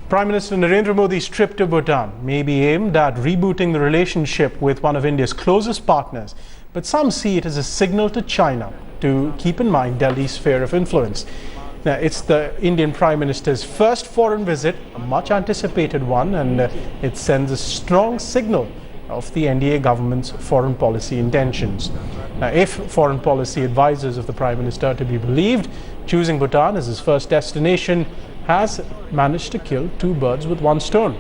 Prime Minister Narendra Modi's trip to Bhutan may be aimed at rebooting the relationship with one of India's closest partners, but some see it as a signal to China to keep in mind Delhi's sphere of influence. Now, it's the Indian Prime Minister's first foreign visit, a much anticipated one, and it sends a strong signal of the NDA government's foreign policy intentions. Now, if foreign policy advisors of the Prime Minister are to be believed, choosing Bhutan as his first destination has managed to kill two birds with one stone.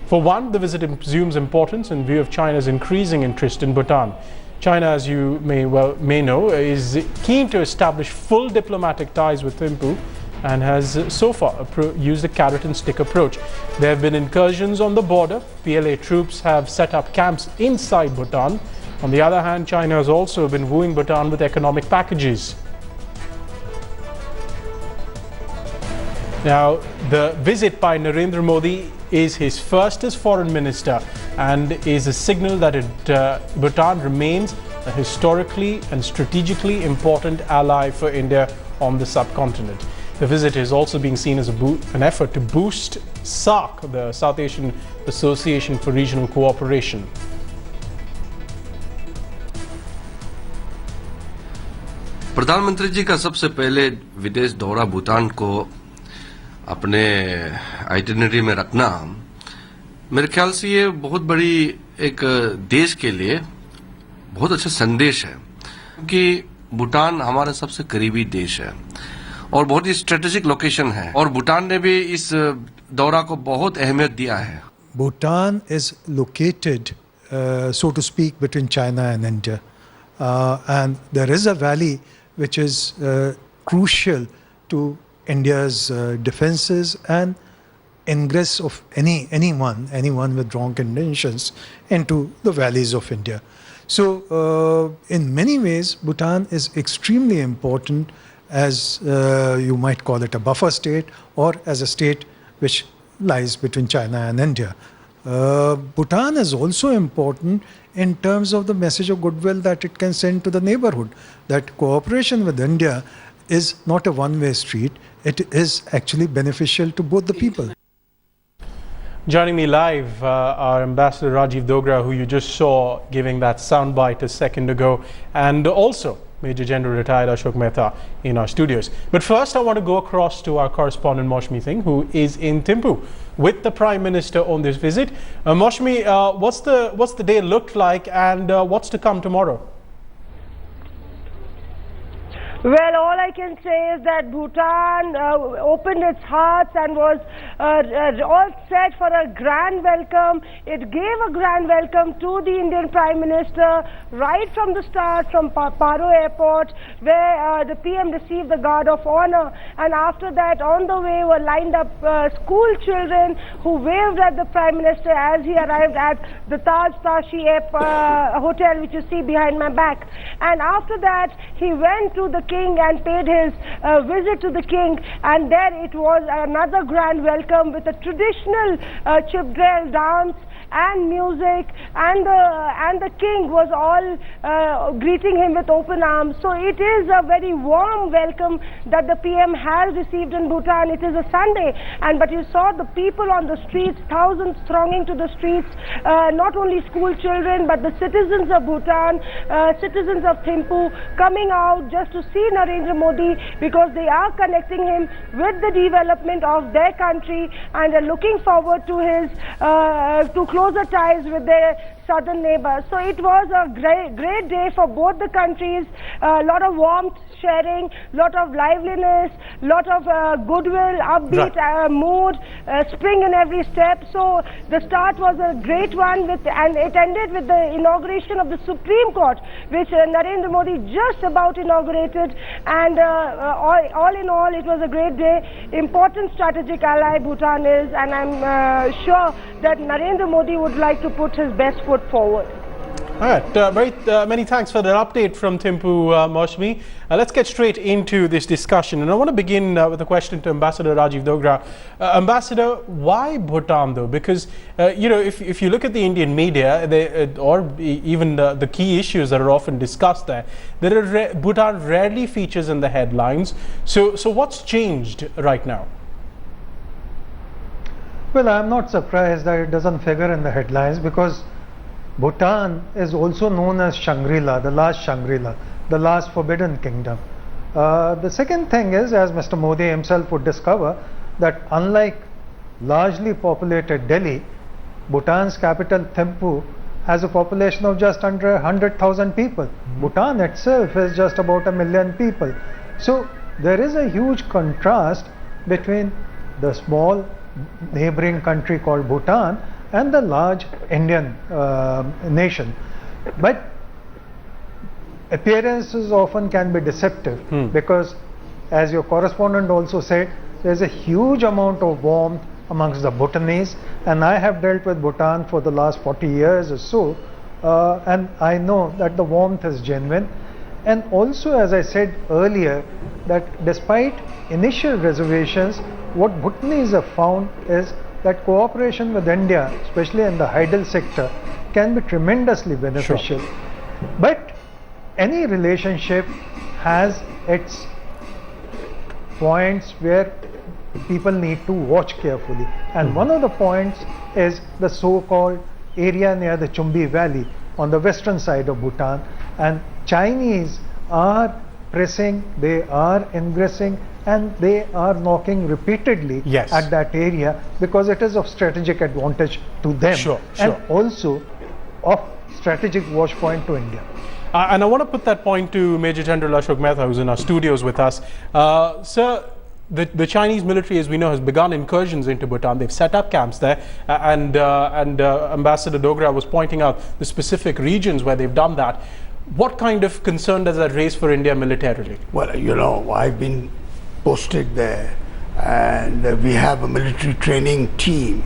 For one, the visit assumes importance in view of China's increasing interest in Bhutan. China, as you may know, is keen to establish full diplomatic ties with Thimphu and has so far used a carrot and stick approach. There have been incursions on the border. PLA troops have set up camps inside Bhutan. On the other hand, China has also been wooing Bhutan with economic packages. Now, the visit by Narendra Modi is his first as foreign minister and is a signal that Bhutan remains a historically and strategically important ally for India on the subcontinent. The visit is also being seen as an effort to boost SAARC, the South Asian Association for Regional Cooperation. प्रधानमंत्री जी का सबसे पहले विदेश दौरा भूटान को अपने itinerary में रखना मेरे ख्याल से ये बहुत बड़ी एक देश के लिए बहुत अच्छा संदेश है, क्योंकि भूटान हमारा सबसे करीबी देश है और बहुत ही स्ट्रेटेजिक लोकेशन है और भूटान ने भी इस दौरा को बहुत अहमियत दिया है. Bhutan is located, so to speak, between China and India, and there is a valley which is crucial to India's defenses and ingress of anyone with wrong intentions into the valleys of India. So in many ways, Bhutan is extremely important as you might call it a buffer state or as a state which lies between China and India. Bhutan is also important in terms of the message of goodwill that it can send to the neighborhood, that cooperation with India is not a one-way street. It is actually beneficial to both the people. Joining me live, our Ambassador Rajeev Dogra, who you just saw giving that soundbite a second ago, and also Major General retired Ashok Mehta in our studios. But first, I want to go across to our correspondent Maushmi Singh, who is in Thimphu with the Prime Minister on this visit. Maushmi, what's the day looked like, and what's to come tomorrow? Well, all I can say is that Bhutan opened its hearts and was all set for a grand welcome. It gave a grand welcome to the Indian Prime Minister right from the start, from Paro Airport, where the PM received the Guard of Honor. And after that, on the way were lined up school children who waved at the Prime Minister as he arrived at the Taj Tashi hotel, which you see behind my back. And after that, he went to the King and paid his visit to the King, and there it was another grand welcome with a traditional chip drill dance and music, and the King was all greeting him with open arms. So it is a very warm welcome that the PM has received in Bhutan. It is a Sunday, but you saw the people on the streets, thousands thronging to the streets, not only school children but the citizens of Bhutan, citizens of Thimphu, coming out just to see Narendra Modi, because they are connecting him with the development of their country and are looking forward to his closer ties with their southern neighbors. So it was a great day for both the countries. A lot of warmth sharing, lot of liveliness, lot of goodwill, upbeat mood, spring in every step. So the start was a great one, and it ended with the inauguration of the Supreme Court, which Narendra Modi just about inaugurated. And all in all, it was a great day. Important strategic ally Bhutan is, and I'm sure that Narendra Modi would like to put his best foot forward. All right, many thanks for that update from Thimphu, Maushmi. Let's get straight into this discussion, and I want to begin with a question to Ambassador Rajeev Dogra. Ambassador, why Bhutan though? Because you know, if you look at the Indian media, or even the key issues that are often discussed there, Bhutan rarely features in the headlines. So what's changed right now? Well, I'm not surprised that it doesn't figure in the headlines, because Bhutan is also known as Shangri-La, the last forbidden kingdom. The second thing is, as Mr. Modi himself would discover, that unlike largely populated Delhi, Bhutan's capital Thimphu has a population of just under 100,000 people. Bhutan itself is just about 1 million people. So there is a huge contrast between the small neighboring country called Bhutan and the large Indian nation. But appearances often can be deceptive, because, as your correspondent also said, there's a huge amount of warmth amongst the Bhutanese, and I have dealt with Bhutan for the last 40 years or so, and I know that the warmth is genuine. And also, as I said earlier, that despite initial reservations, what Bhutanese have found is that cooperation with India, especially in the hydel sector, can be tremendously beneficial. Sure. But any relationship has its points where people need to watch carefully, and one of the points is the so-called area near the Chumbi Valley on the western side of Bhutan, and Chinese are pressing, they are ingressing, and they are knocking repeatedly at that area, because it is of strategic advantage to them, and also of strategic watch point to India. And I want to put that point to Major General Ashok Mehta, who's in our studios with us. Sir, the Chinese military, as we know, has begun incursions into Bhutan. They've set up camps there, and Ambassador Dogra was pointing out the specific regions where they've done that. What kind of concern does that raise for India militarily? Well, you know, I've been posted there, and we have a military training team.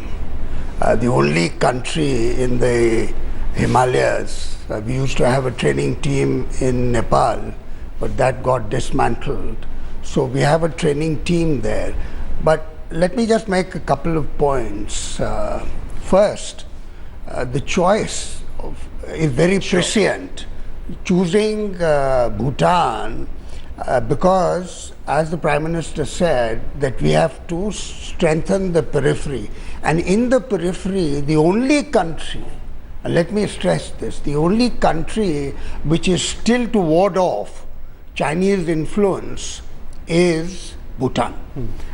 The only country in the Himalayas. We used to have a training team in Nepal, but that got dismantled. So we have a training team there. But let me just make a couple of points. First, the choice is very prescient. Choosing Bhutan because, as the Prime Minister said, that we have to strengthen the periphery. And in the periphery, the only country, and let me stress this, the only country which is still to ward off Chinese influence is Bhutan.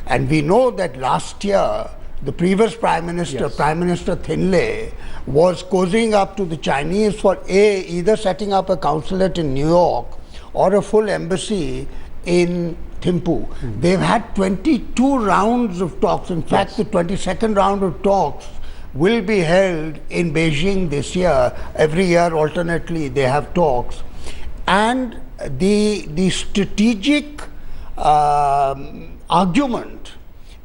And we know that last year, the previous Prime Minister, Prime Minister Thinley, was cozying up to the Chinese for either setting up a consulate in New York or a full embassy in Thimphu. They've had 22 rounds of talks. In fact, the 22nd round of talks will be held in Beijing this year. Every year, alternately, they have talks. And the strategic argument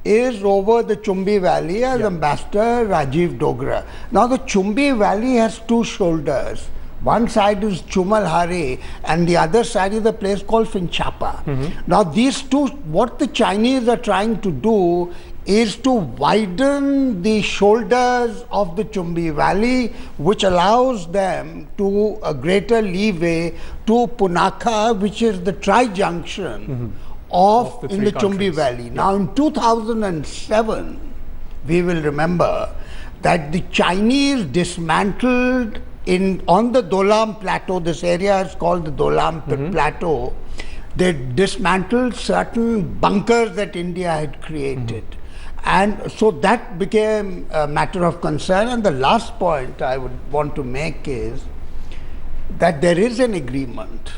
is over the Chumbi Valley, as Ambassador Rajeev Dogra. Now, the Chumbi Valley has two shoulders. One side is Chumalhari and the other side is a place called Finchapa. Now, these two, what the Chinese are trying to do is to widen the shoulders of the Chumbi Valley, which allows them to a greater leeway to Punakha, which is the tri-junction of in the Chumbi Valley. Now, in 2007, we will remember that the Chinese dismantled on the Dolam Plateau. This area is called the Dolam Plateau. They dismantled certain bunkers that India had created. And so that became a matter of concern. And the last point I would want to make is that there is an agreement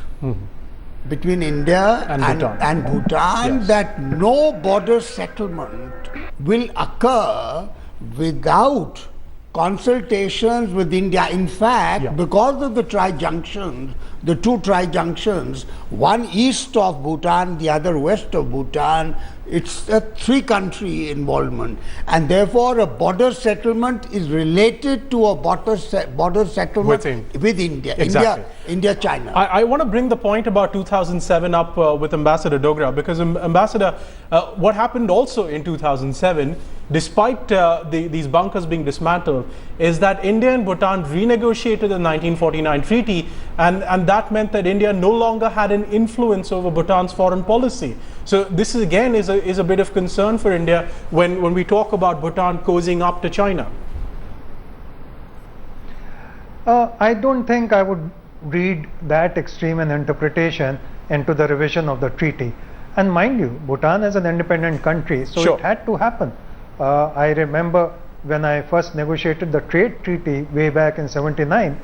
between India and Bhutan that no border settlement will occur without consultations with India. In fact, because of the tri-junctions, the two tri-junctions, one east of Bhutan, the other west of Bhutan, it's a three-country involvement, and therefore a border settlement is related to a border settlement with India. Exactly. India-China. I want to bring the point about 2007 up with Ambassador Dogra, because Ambassador, what happened also in 2007 despite these bunkers being dismantled, is that India and Bhutan renegotiated the 1949 treaty, and that meant that India no longer had an influence over Bhutan's foreign policy. So this is, again, is a bit of concern for India when we talk about Bhutan cozying up to China. I don't think I would read that extreme an interpretation into the revision of the treaty. And mind you, Bhutan is an independent country, so Sure. it had to happen. I remember when I first negotiated the trade treaty way back in '79,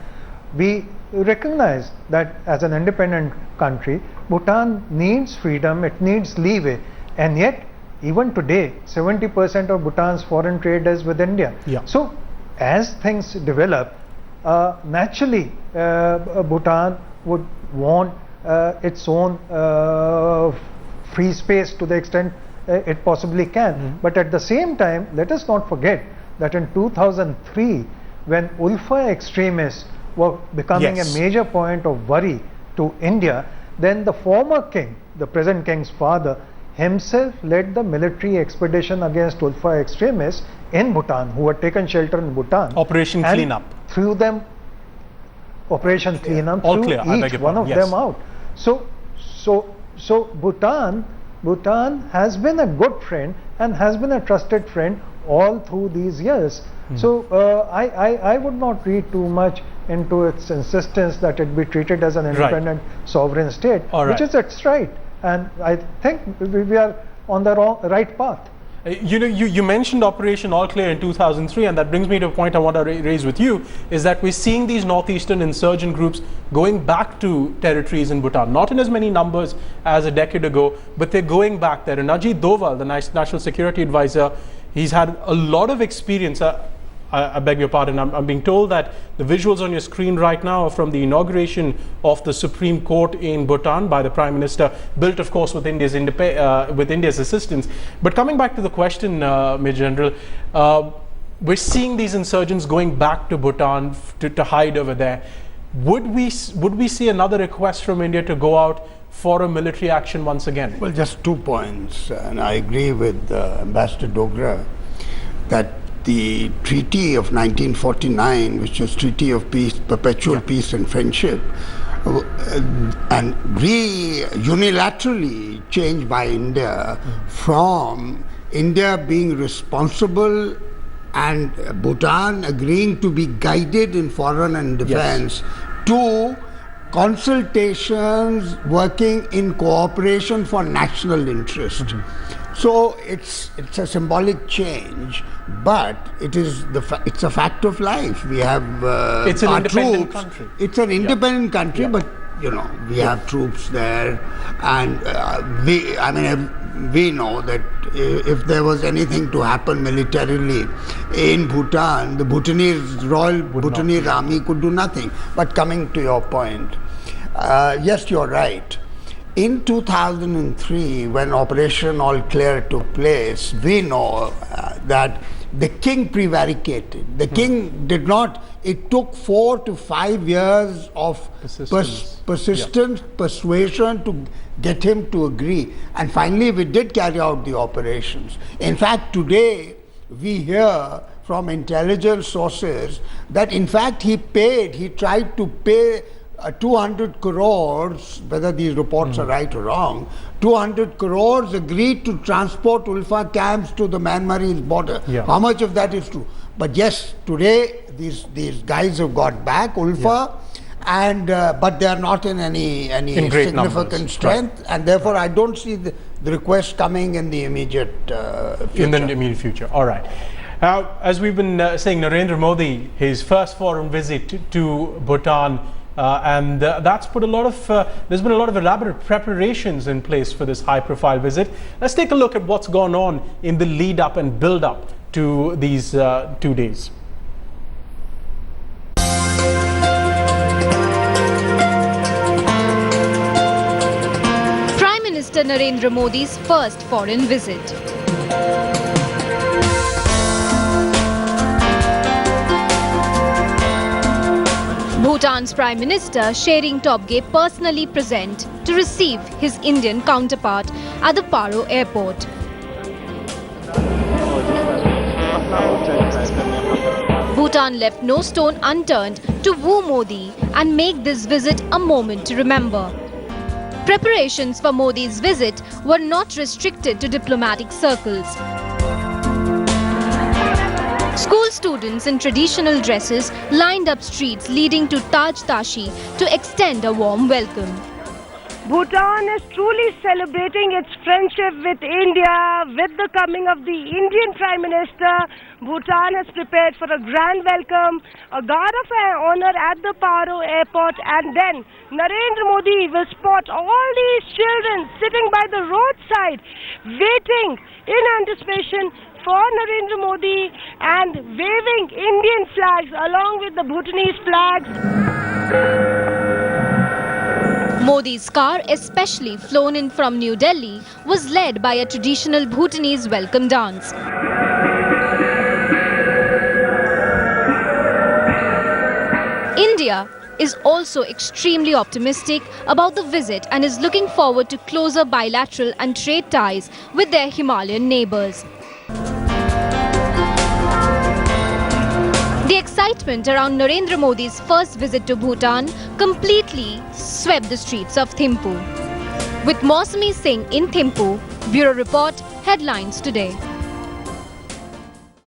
we recognized that as an independent country, Bhutan needs freedom, it needs leeway, and yet even today 70% of Bhutan's foreign trade is with India. Yeah. So as things develop, naturally Bhutan would want its own free space to the extent it possibly can. But at the same time, let us not forget that in 2003, when Ulfa extremists were becoming Yes. a major point of worry to India, then the former king, the present king's father, himself led the military expedition against Ulfa extremists in Bhutan, who had taken shelter in Bhutan. Operation and Cleanup. Threw them, Operation Cleanup, All threw clear, I beg each your one pardon, of yes. them out. So Bhutan has been a good friend and has been a trusted friend all through these years. So I would not read too much into its insistence that it be treated as an independent sovereign state, All right. which is its right. And I think we are on the right path. You mentioned Operation All Clear in 2003, and that brings me to a point I want to raise with you, is that we're seeing these northeastern insurgent groups going back to territories in Bhutan, not in as many numbers as a decade ago, but they're going back there. And Rajeev Dogra, the National Security Advisor, he's had a lot of experience. I beg your pardon, I'm being told that the visuals on your screen right now are from the inauguration of the Supreme Court in Bhutan by the Prime Minister, built of course with India's assistance. But coming back to the question, Major General, we're seeing these insurgents going back to Bhutan to hide over there. Would we see another request from India to go out for a military action once again? Well, just 2 points, and I agree with Ambassador Dogra that the Treaty of 1949, which was Treaty of Peace, Perpetual Peace and Friendship, and unilaterally changed by India from India being responsible and Bhutan agreeing to be guided in foreign and defense to consultations working in cooperation for national interest. So it's a symbolic change, but it's a fact of life. We have it's an our independent troops. country. It's an independent country, but we have troops there, and we know that if there was anything to happen militarily in Bhutan, the Bhutanese army could do nothing. But coming to your point, yes, you're right. In 2003, when Operation All Clear took place, we know that the king prevaricated. The king did not. It took 4 to 5 years of persistence, persuasion to get him to agree. And finally, we did carry out the operations. In fact, today we hear from intelligence sources that in fact he tried to pay 200 crores, whether these reports are right or wrong, 200 crores agreed to transport Ulfa camps to the Myanmarese border. How much of that is true? But yes, today these guys have got back Ulfa, and but they are not in any significant strength, and therefore I don't see the request coming in the immediate future. In the immediate future, all right. Now, as we've been saying, Narendra Modi, his first foreign visit to Bhutan, and that's put there's been a lot of elaborate preparations in place for this high-profile visit. Let's take a look at what's gone on in the lead-up and build-up to these 2 days. Prime Minister Narendra Modi's first foreign visit. Bhutan's Prime Minister Shering Tobgay personally present to receive his Indian counterpart at the Paro airport. Bhutan left no stone unturned to woo Modi and make this visit a moment to remember. Preparations for Modi's visit were not restricted to diplomatic circles. School students in traditional dresses lined up streets leading to Taj Tashi to extend a warm welcome. Bhutan is truly celebrating its friendship with India. With the coming of the Indian Prime Minister, Bhutan has prepared for a grand welcome, a guard of honor at the Paro airport, and then Narendra Modi will spot all these children sitting by the roadside, waiting in anticipation for Narendra Modi and waving Indian flags along with the Bhutanese flags. Modi's car, especially flown in from New Delhi, was led by a traditional Bhutanese welcome dance. India is also extremely optimistic about the visit and is looking forward to closer bilateral and trade ties with their Himalayan neighbours. The excitement around Narendra Modi's first visit to Bhutan completely swept the streets of Thimphu. With Mausami Singh in Thimphu, Bureau Report, Headlines Today.